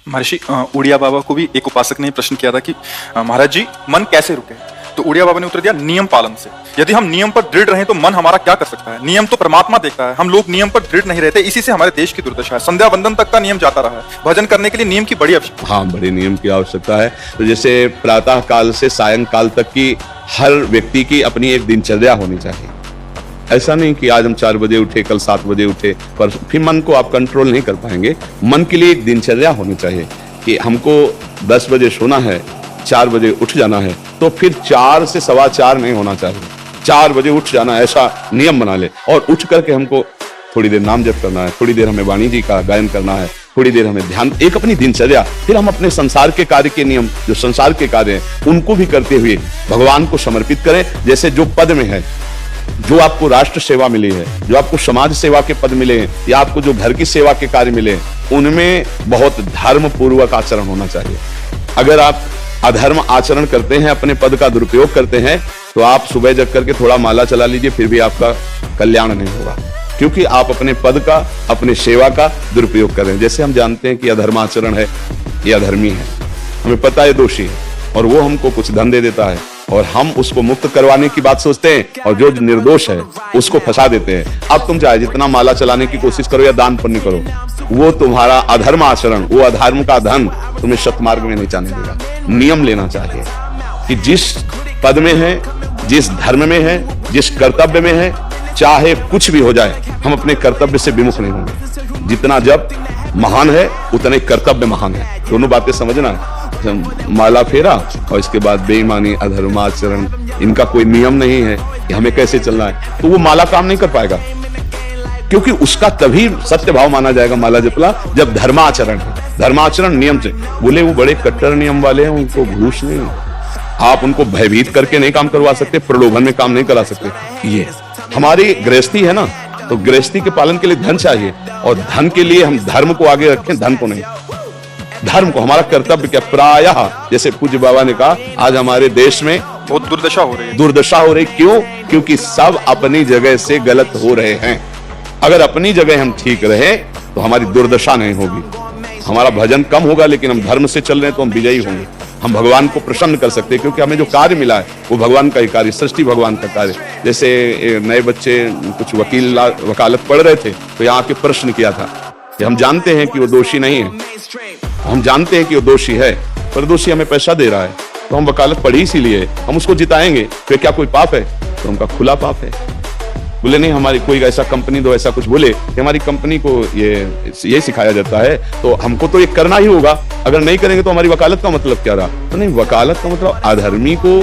महर्षि उड़िया बाबा को भी एक उपासक ने प्रश्न किया था कि महाराज जी मन कैसे रुके। तो उड़िया बाबा ने उत्तर दिया नियम पालन से। यदि हम नियम पर दृढ़ रहें तो मन हमारा क्या कर सकता है। नियम तो परमात्मा देखता है, हम लोग नियम पर दृढ़ नहीं रहते, इसी से हमारे देश की दुर्दशा है। संध्या वंदन तक का नियम जाता रहा है, भजन करने के लिए नियम की बड़ी आवश्यकता। हाँ, बड़े नियम की आवश्यकता है। तो जैसे प्रातः काल से सायं काल तक की हर व्यक्ति की अपनी एक दिनचर्या होनी चाहिए। ऐसा नहीं कि आज हम 4 बजे उठे, कल 7 बजे उठे, पर फिर मन को आप कंट्रोल नहीं कर पाएंगे। मन के लिए एक दिनचर्या होनी चाहिए कि हमको 10 बजे सोना है, 4 बजे उठ जाना है, तो फिर 4 से 4:15 नहीं होना चाहिए, 4 बजे उठ जाना, ऐसा नियम बना ले। और उठ करके हमको थोड़ी देर नाम जप करना है, थोड़ी देर हमें वाणी जी का गायन करना है, थोड़ी देर हमें ध्यान, एक अपनी दिनचर्या। फिर हम अपने संसार के कार्य के नियम, जो संसार के कार्य हैं, उनको भी करते हुए भगवान को समर्पित करें। जैसे जो पद में है, जो आपको राष्ट्र सेवा मिली है, जो आपको समाज सेवा के पद मिले हैं, या आपको जो घर की सेवा के कार्य मिले हैं, उनमें बहुत धर्म पूर्वक आचरण होना चाहिए। अगर आप अधर्म आचरण करते हैं, अपने पद का दुरुपयोग करते हैं, तो आप सुबह जग करके थोड़ा माला चला लीजिए, फिर भी आपका कल्याण नहीं होगा, क्योंकि आप अपने पद का, अपने सेवा का दुरुपयोग कर रहे हैं। जैसे हम जानते हैं कि अधर्म आचरण है, ये अधर्मी है, हमें पता है दोषी है, और वो हमको कुछ धन दे देता है, और हम उसको मुक्त करवाने की बात सोचते हैं, और जो निर्दोष है उसको फंसा देते हैं। अब तुम चाहे जितना माला चलाने की कोशिश करो या दान पुण्य करो, वो तुम्हारा अधर्म आचरण, वो अधर्म का धन तुम्हें सतमार्ग में नहीं जाने देगा। नियम लेना चाहिए कि जिस पद में है, जिस धर्म में है, जिस कर्तव्य में है, चाहे कुछ भी हो जाए, हम अपने कर्तव्य से विमुख नहीं होंगे। जितना जप महान है, उतने कर्तव्य महान है। दोनों बातें समझना। माला फेरा और इसके बाद बेईमानी, अधर्माचरण, इनका कोई नियम नहीं है कि हमें कैसे चलना है, तो वो माला काम नहीं कर पाएगा, क्योंकि उसका तभी सत्य भाव माना जाएगा माला जपला जब धर्माचरण है। धर्माचरण नियम से। बोले वो बड़े कट्टर नियम वाले हैं, उनको घूस नहीं, आप उनको भयभीत करके नहीं काम करवा सकते, प्रलोभन में काम नहीं करा सकते। ये हमारी गृहस्थी है ना, तो गृहस्थी के पालन के लिए धन चाहिए, और धन के लिए हम धर्म को आगे रखें, धन को नहीं। धर्म को, हमारा कर्तव्य क्या, प्रायः जैसे पूज्य बाबा ने कहा, आज हमारे देश में बहुत दुर्दशा हो रही है। दुर्दशा हो रही, क्यों? क्योंकि सब अपनी जगह से गलत हो रहे हैं। अगर अपनी जगह हम ठीक रहे तो हमारी दुर्दशा नहीं होगी, हमारा भजन कम होगा, लेकिन हम धर्म से चल रहे हैं तो हम विजयी होंगे। हम भगवान को प्रसन्न कर सकते हैं, क्योंकि हमें जो कार्य मिला है वो भगवान का ही कार्य, सृष्टि भगवान का कार्य। जैसे नए बच्चे कुछ वकालत पढ़ रहे थे, तो यहाँ के प्रश्न किया था कि हम जानते हैं कि वो दोषी नहीं है, हम जानते हैं कि वो दोषी है, पर दोषी हमें पैसा दे रहा है, तो हम वकालत पढ़ी इसीलिए, हम उसको जिताएंगे, फिर क्या कोई पाप है? तो उनका खुला पाप है। बोले नहीं, हमारी कोई ऐसा कंपनी दो, ऐसा कुछ बोले कि हमारी कंपनी को ये सिखाया जाता है, तो हमको तो ये करना ही होगा, अगर नहीं करेंगे तो हमारी वकालत का मतलब क्या रहा? तो नहीं, वकालत का मतलब अधर्मी को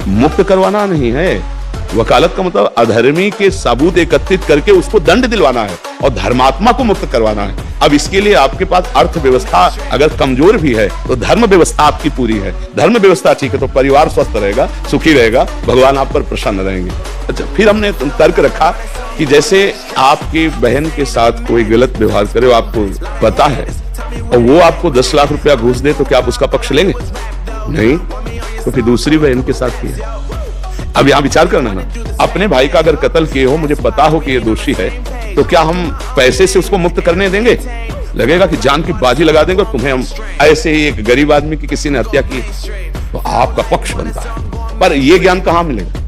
मुक्त करवाना नहीं है, वकालत का मतलब अधर्मी के सबूत एकत्रित करके उसको दंड दिलवाना है, और धर्मात्मा को मुक्त करवाना है। अब इसके लिए आपके पास अर्थव्यवस्था अगर कमजोर भी है, तो धर्म व्यवस्था आपकी पूरी है। धर्म व्यवस्था ठीक है तो परिवार स्वस्थ रहेगा, सुखी रहेगा, भगवान आप पर प्रसन्न रहेंगे। अच्छा, फिर हमने तर्क रखा कि जैसे आपकी बहन के साथ कोई गलत व्यवहार करे, आपको पता है, और वो आपको 10 लाख रुपया घूस दे, तो क्या आप उसका पक्ष लेंगे? नहीं, तो फिर दूसरी बहन के साथ किया। अब यहाँ विचार करना ना, अपने भाई का अगर कत्ल किए हो, मुझे पता हो कि ये दोषी है, तो क्या हम पैसे से उसको मुक्त करने देंगे? लगेगा कि जान की बाजी लगा देंगे, और तुम्हें हम ऐसे ही एक गरीब आदमी की किसी ने हत्या की, तो आपका पक्ष बनता है। पर ये ज्ञान कहाँ मिलेगा?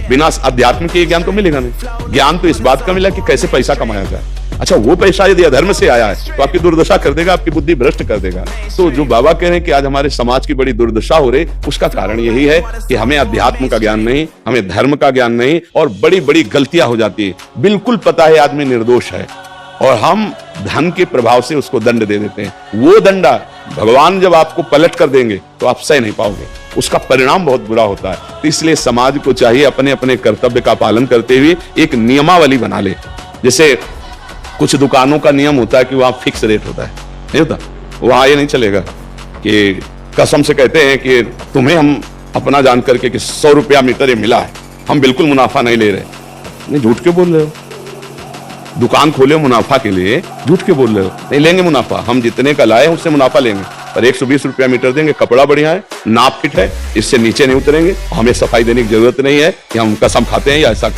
बिना अध्यात्म के ज्ञान तो मिलेगा नहीं। ज्ञान तो इस बात का मिला कि कैसे पैसा कमाया जाए। अच्छा, वो पैसा यदि अधर्म से आया है तो आपकी दुर्दशा कर देगा, आपकी बुद्धि भ्रष्ट कर देगा। तो जो बाबा कह रहे हैं कि आज हमारे समाज की बड़ी दुर्दशा हो रही, उसका कारण यही है कि हमें अध्यात्म का ज्ञान नहीं, हमें धर्म का ज्ञान नहीं, और बड़ी बड़ी गलतियां हो जाती है। बिल्कुल पता है आदमी निर्दोष है, और हम धन के प्रभाव से उसको दंड दे देते हैं। वो दंडा भगवान जब आपको पलट कर देंगे तो आप सह नहीं पाओगे, उसका परिणाम बहुत बुरा होता है। तो इसलिए समाज को चाहिए अपने अपने कर्तव्य का पालन करते हुए एक नियमावली बना ले। जैसे कुछ दुकानों का नियम होता है कि वहां फिक्स रेट होता है, नहीं होता, वहां ये नहीं चलेगा कि कसम से कहते हैं कि तुम्हें हम अपना जान करके कि 100 रुपया मीटर ये मिला है, हम बिल्कुल मुनाफा नहीं ले रहे। नहीं, झूठ क्यों बोल रहे हो? दुकान खोले हो मुनाफा के लिए, झूठ क्यों बोल रहे हो? नहीं लेंगे मुनाफा, हम जितने का लाए उससे मुनाफा लेंगे, पर 120 रुपया मीटर देंगे, कपड़ा बढ़िया है, नाप फिट है, इससे नीचे नहीं उतरेंगे, हमें सफाई देने की जरूरत नहीं है कि हम कसम खाते हैं या ऐसा।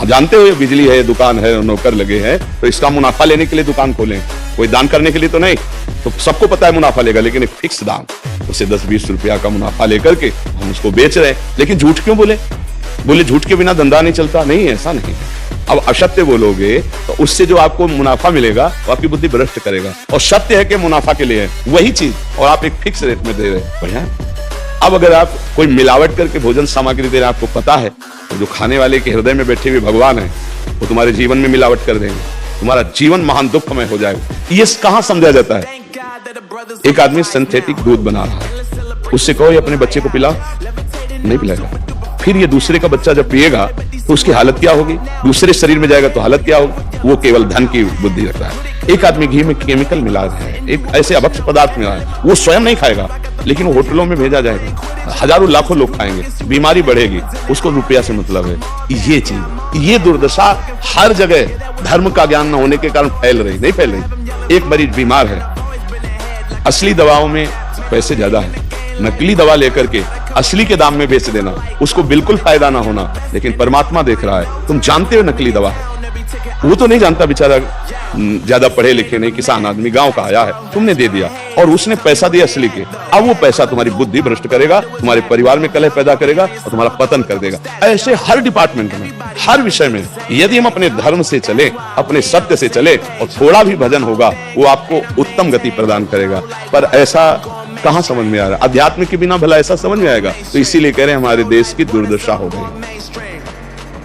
जानते हो ये बिजली है, दुकान है, नौकर लगे हैं, तो इसका मुनाफा लेने के लिए दुकान खोलें। कोई दान करने के लिए तो नहीं, तो सबको पता है मुनाफा लेगा, लेकिन एक फिक्स दाम, उसे 10-20 रुपया का मुनाफा लेकर के हम उसको बेच रहे हैं। लेकिन झूठ क्यों बोले? झूठ के बिना धंधा नहीं चलता। नहीं, ऐसा नहीं है। अब असत्य बोलोगे तो उससे जो आपको मुनाफा मिलेगा वो आपकी बुद्धि भ्रष्ट करेगा, और सत्य है कि मुनाफा के लिए है वही चीज, और आप एक फिक्स रेट में दे रहे हैं। बढ़िया। अब अगर आप कोई मिलावट करके भोजन सामग्री दे रहे हैं, आपको पता है तो जो खाने वाले के हृदय में बैठे हुए भगवान है वो तुम्हारे जीवन में मिलावट कर देंगे, तुम्हारा जीवन महान दुखमय हो जाएगा। ये कहां समझा जाता है? एक आदमी सिंथेटिक दूध बना रहा है, उससे कहो ये अपने बच्चे को पिला, नहीं पिलाएगा। फिर ये दूसरे का बच्चा जब पिएगा तो उसकी हालत क्या होगी? दूसरे शरीर में जाएगा तो हालत क्या होगी? वो केवल धन की बुद्धि रखता है। एक आदमी घी में केमिकल मिला रहा है, एक ऐसे अभक्ष पदार्थ मिला है, वो स्वयं नहीं खाएगा, लेकिन वो होटलों में भेजा जाएगा, हजारों लाखों लोग खाएंगे, बीमारी बढ़ेगी, उसको रुपया से मतलब है। ये चीज, ये दुर्दशा हर जगह धर्म का ज्ञान न होने के कारण फैल रही, नहीं फैल रही। एक मरीज बीमार है, असली दवाओं में पैसे ज्यादा है, नकली दवा लेकर के असली के दाम में बेच देना, उसको बिल्कुल फायदा ना होना। लेकिन परमात्मा देख रहा है, तुम जानते हो नकली दवा है, वो तो नहीं जानता, बेचारा ज्यादा पढ़े लिखे नहीं, किसान आदमी गांव का आया है, तुमने दे दिया और उसने पैसा दिया असली के। अब वो पैसा तुम्हारी बुद्धि भ्रष्ट करेगा, तुम्हारे परिवार में कलह पैदा करेगा और तुम्हारा पतन कर देगा। ऐसे हर डिपार्टमेंट में, हर विषय में यदि हम अपने धर्म से चले, अपने सत्य से चले और थोड़ा भी भजन होगा, वो आपको उत्तम गति प्रदान करेगा। पर ऐसा कहां समझ में आ रहा है? अध्यात्म के बिना भला ऐसा समझ में आएगा? तो इसीलिए कह रहे हैं हमारे देश की दुर्दशा हो गई।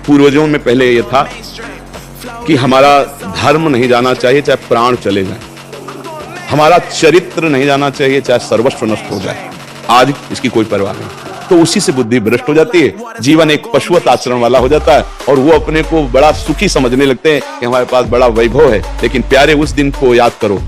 पूर्वजों में पहले यह था कि हमारा धर्म नहीं जाना चाहिए चाहे प्राण चले जाए, हमारा चरित्र नहीं जाना चाहिए चाहे सर्वस्व नष्ट हो जाए। आज इसकी कोई परवाह नहीं, तो उसी से बुद्धि भ्रष्ट हो जाती है, जीवन एक पशुवत आचरण वाला हो जाता है और वो अपने को बड़ा सुखी समझने लगते हैं कि हमारे पास बड़ा वैभव है। लेकिन प्यारे, उस दिन को याद करो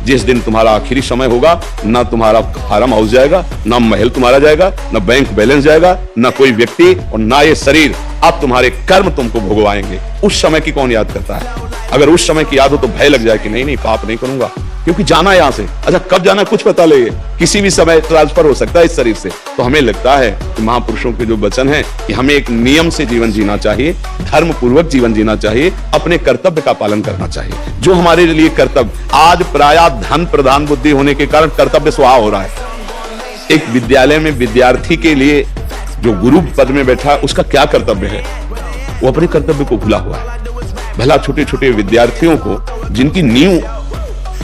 जिस दिन तुम्हारा आखिरी समय होगा, ना तुम्हारा फार्म हाउस जाएगा, ना महल तुम्हारा जाएगा, ना बैंक बैलेंस जाएगा, ना कोई व्यक्ति और ना ये शरीर। अब तुम्हारे कर्म तुमको भोगवाएंगे। उस समय की कौन याद करता है? अगर उस समय की याद हो तो भय लग जाए कि नहीं पाप नहीं करूंगा, क्योंकि जाना यहां से। अच्छा, कब जाना कुछ पता लगे, किसी भी समय ट्रांसफर हो सकता है इस शरीर से। तो हमें लगता है कि महापुरुषों के जो वचन है कि हमें एक नियम से जीवन जीना चाहिए, धर्म पूर्वक जीवन जीना चाहिए, अपने कर्तव्य का पालन करना चाहिए। जो हमारे लिए कर्तव्य, आज प्रायः धन प्रधान बुद्धि होने के कारण कर्तव्य स्वाहा हो रहा है। एक विद्यालय में विद्यार्थी के लिए जो गुरु पद में बैठा है, उसका क्या कर्तव्य है? वो अपने कर्तव्य को भूला हुआ है। भला छोटे छोटे विद्यार्थियों को, जिनकी नींव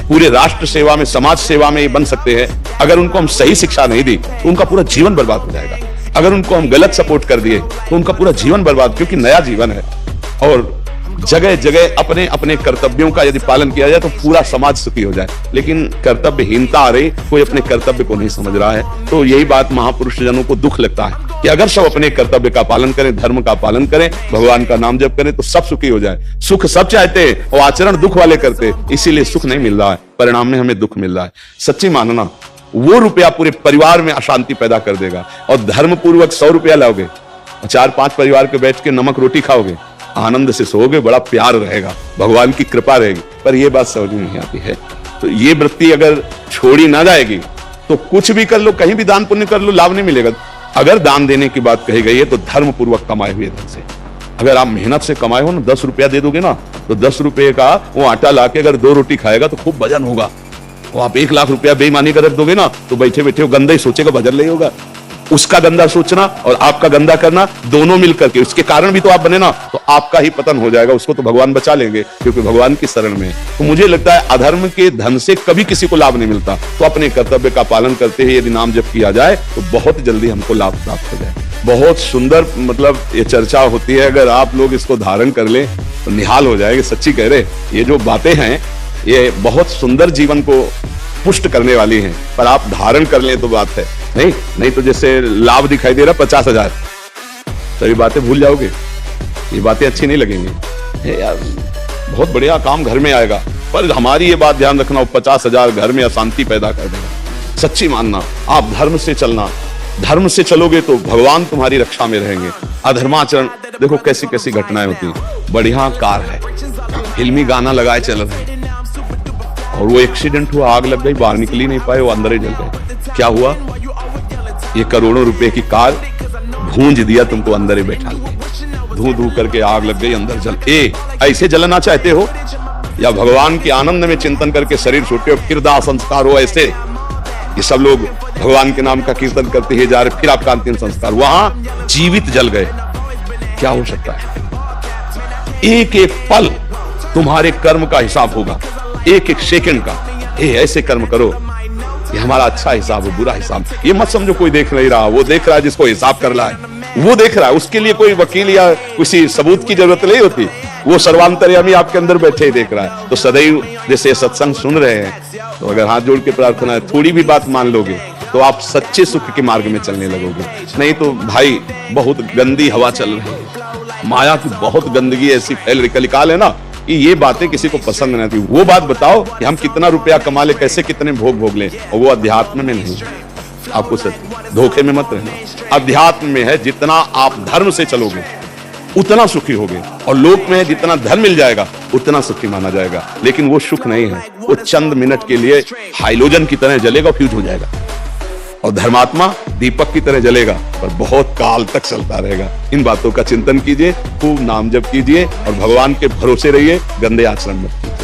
पूरे राष्ट्र सेवा में, समाज सेवा में ये बन सकते हैं, अगर उनको हम सही शिक्षा नहीं दी तो उनका पूरा जीवन बर्बाद हो जाएगा। अगर उनको हम गलत सपोर्ट कर दिए तो उनका पूरा जीवन बर्बाद, क्योंकि नया जीवन है। और जगह जगह अपने अपने कर्तव्यों का यदि पालन किया जाए तो पूरा समाज सुखी हो जाए। लेकिन कर्तव्यहीनता आ रही, कोई अपने कर्तव्य को नहीं समझ रहा है। तो यही बात महापुरुष जनों को दुख लगता है कि अगर सब अपने कर्तव्य का पालन करें, धर्म का पालन करें, भगवान का नाम जप करें तो सब सुखी हो जाए। सुख सब चाहते हैं और आचरण दुख वाले करते हैं, इसीलिए सुख नहीं मिल रहा है, परिणाम में हमें दुख मिल रहा है। सच्ची मानना, वो रुपया पूरे परिवार में अशांति पैदा कर देगा। और धर्म पूर्वक 100 रुपया लाओगे, 4-5 परिवार के बैठ के नमक रोटी खाओगे, आनंद से सोओगे, बड़ा प्यार रहेगा, भगवान की कृपा रहेगी। पर यह बात समझ में नहीं आती है। तो ये वृत्ति अगर छोड़ी ना जाएगी तो कुछ भी कर लो, कहीं भी दान पुण्य कर लो, लाभ नहीं मिलेगा। अगर दान देने की बात कही गई है तो धर्म पूर्वक कमाए हुए धन से। अगर आप मेहनत से कमाए हो ना, 10 रुपया दे दोगे ना, तो 10 रुपये का वो आटा लाके अगर 2 रोटी खाएगा तो खूब भजन होगा। और आप 1 लाख रुपया बेईमानी कर दोगे ना, तो बैठे बैठे वो गंदा ही सोचेगा, भजन नहीं होगा। उसका गंदा सोचना और आपका गंदा करना, दोनों मिलकर के, उसके कारण भी तो आप बने ना, तो आपका ही पतन हो जाएगा। उसको तो भगवान बचा लेंगे, क्योंकि भगवान की शरण में। तो मुझे लगता है अधर्म के धन से कभी किसी को लाभ नहीं मिलता। तो अपने कर्तव्य का पालन करते हुए यदि नाम जप किया जाए तो बहुत जल्दी हमको लाभ प्राप्त हो जाए। बहुत सुंदर, मतलब ये चर्चा होती है, अगर आप लोग इसको धारण कर ले तो निहाल हो जाएंगे। सच्ची कह रहे, ये जो बातें हैं ये बहुत सुंदर जीवन को पुष्ट करने वाली हैं, पर आप धारण कर लें तो बात है। नहीं तो जैसे लाभ दिखाई दे रहा 50,000, तो ये बातें भूल जाओगे, ये बातें अच्छी नहीं लगेंगी। यार बहुत बढ़िया काम घर में आएगा, पर हमारी ये बात ध्यान रखना, 50,000 घर में अशांति पैदा कर देगा। सच्ची मानना, आप धर्म से चलना, धर्म से चलोगे तो भगवान तुम्हारी रक्षा में रहेंगे। अधर्माचरण, देखो कैसी कैसी घटनाएं होती हैं। बढ़िया कार है, फिल्मी गाना लगाए चल रहे हैं, और वो एक्सीडेंट हुआ, आग लग गई, बाहर निकल ही नहीं पाए, वो अंदर ही जल गए। क्या हुआ? ये करोड़ों रुपए की कार भूंज दिया तुमको, अंदर ही बैठा दिया, धू धू करके आग लग गई, अंदर जल। ऐसे जलना चाहते हो? या भगवान के आनंद में चिंतन करके शरीर छूटे और फिर दाह संस्कार हो, ऐसे ये सब लोग भगवान के नाम का कीर्तन करते ही जा रहे, फिर आपका अंतिम संस्कार, वहां जीवित जल गए, क्या हो सकता है? एक एक पल तुम्हारे कर्म का हिसाब होगा, एक एक सेकंड का। ऐसे कर्म करो, ये हमारा अच्छा हिसाब है, बुरा हिसाब। ये मत समझो कोई देख नहीं रहा, वो देख रहा है जिसको हिसाब कर रहा है, वो देख रहा है। उसके लिए कोई वकील या किसी सबूत की जरूरत नहीं होती, वो सर्वांतर्यामी आपके अंदर बैठे ही देख रहा है। तो सदैव जैसे सत्संग सुन रहे हैं, तो अगर हाथ जोड़ के प्रार्थना है, थोड़ी भी बात मान लोगे तो आप सच्चे सुख के मार्ग में चलने लगोगे। नहीं तो भाई बहुत गंदी हवा चल रही है, माया की बहुत गंदगी ऐसी फैल रही, कलिकाल है ना, कि ये बातें किसी को पसंद नहीं आती। वो बात बताओ कि हम कितना रुपया कमा ले, कैसे कितने भोग लें, और वो अध्यात्म में नहीं। आपको धोखे में मत रहना। अध्यात्म में है, जितना आप धर्म से चलोगे उतना सुखी होगे, और लोक में जितना धन मिल जाएगा उतना सुखी माना जाएगा। लेकिन वो सुख नहीं है, वो चंद मिनट के लिए हाइलोजन की तरह जलेगा, फ्यूज हो जाएगा। और धर्मात्मा दीपक की तरह जलेगा, पर बहुत काल तक चलता रहेगा। इन बातों का चिंतन कीजिए, खूब नाम जप कीजिए और भगवान के भरोसे रहिए, गंदे आचरण मत कीजिए।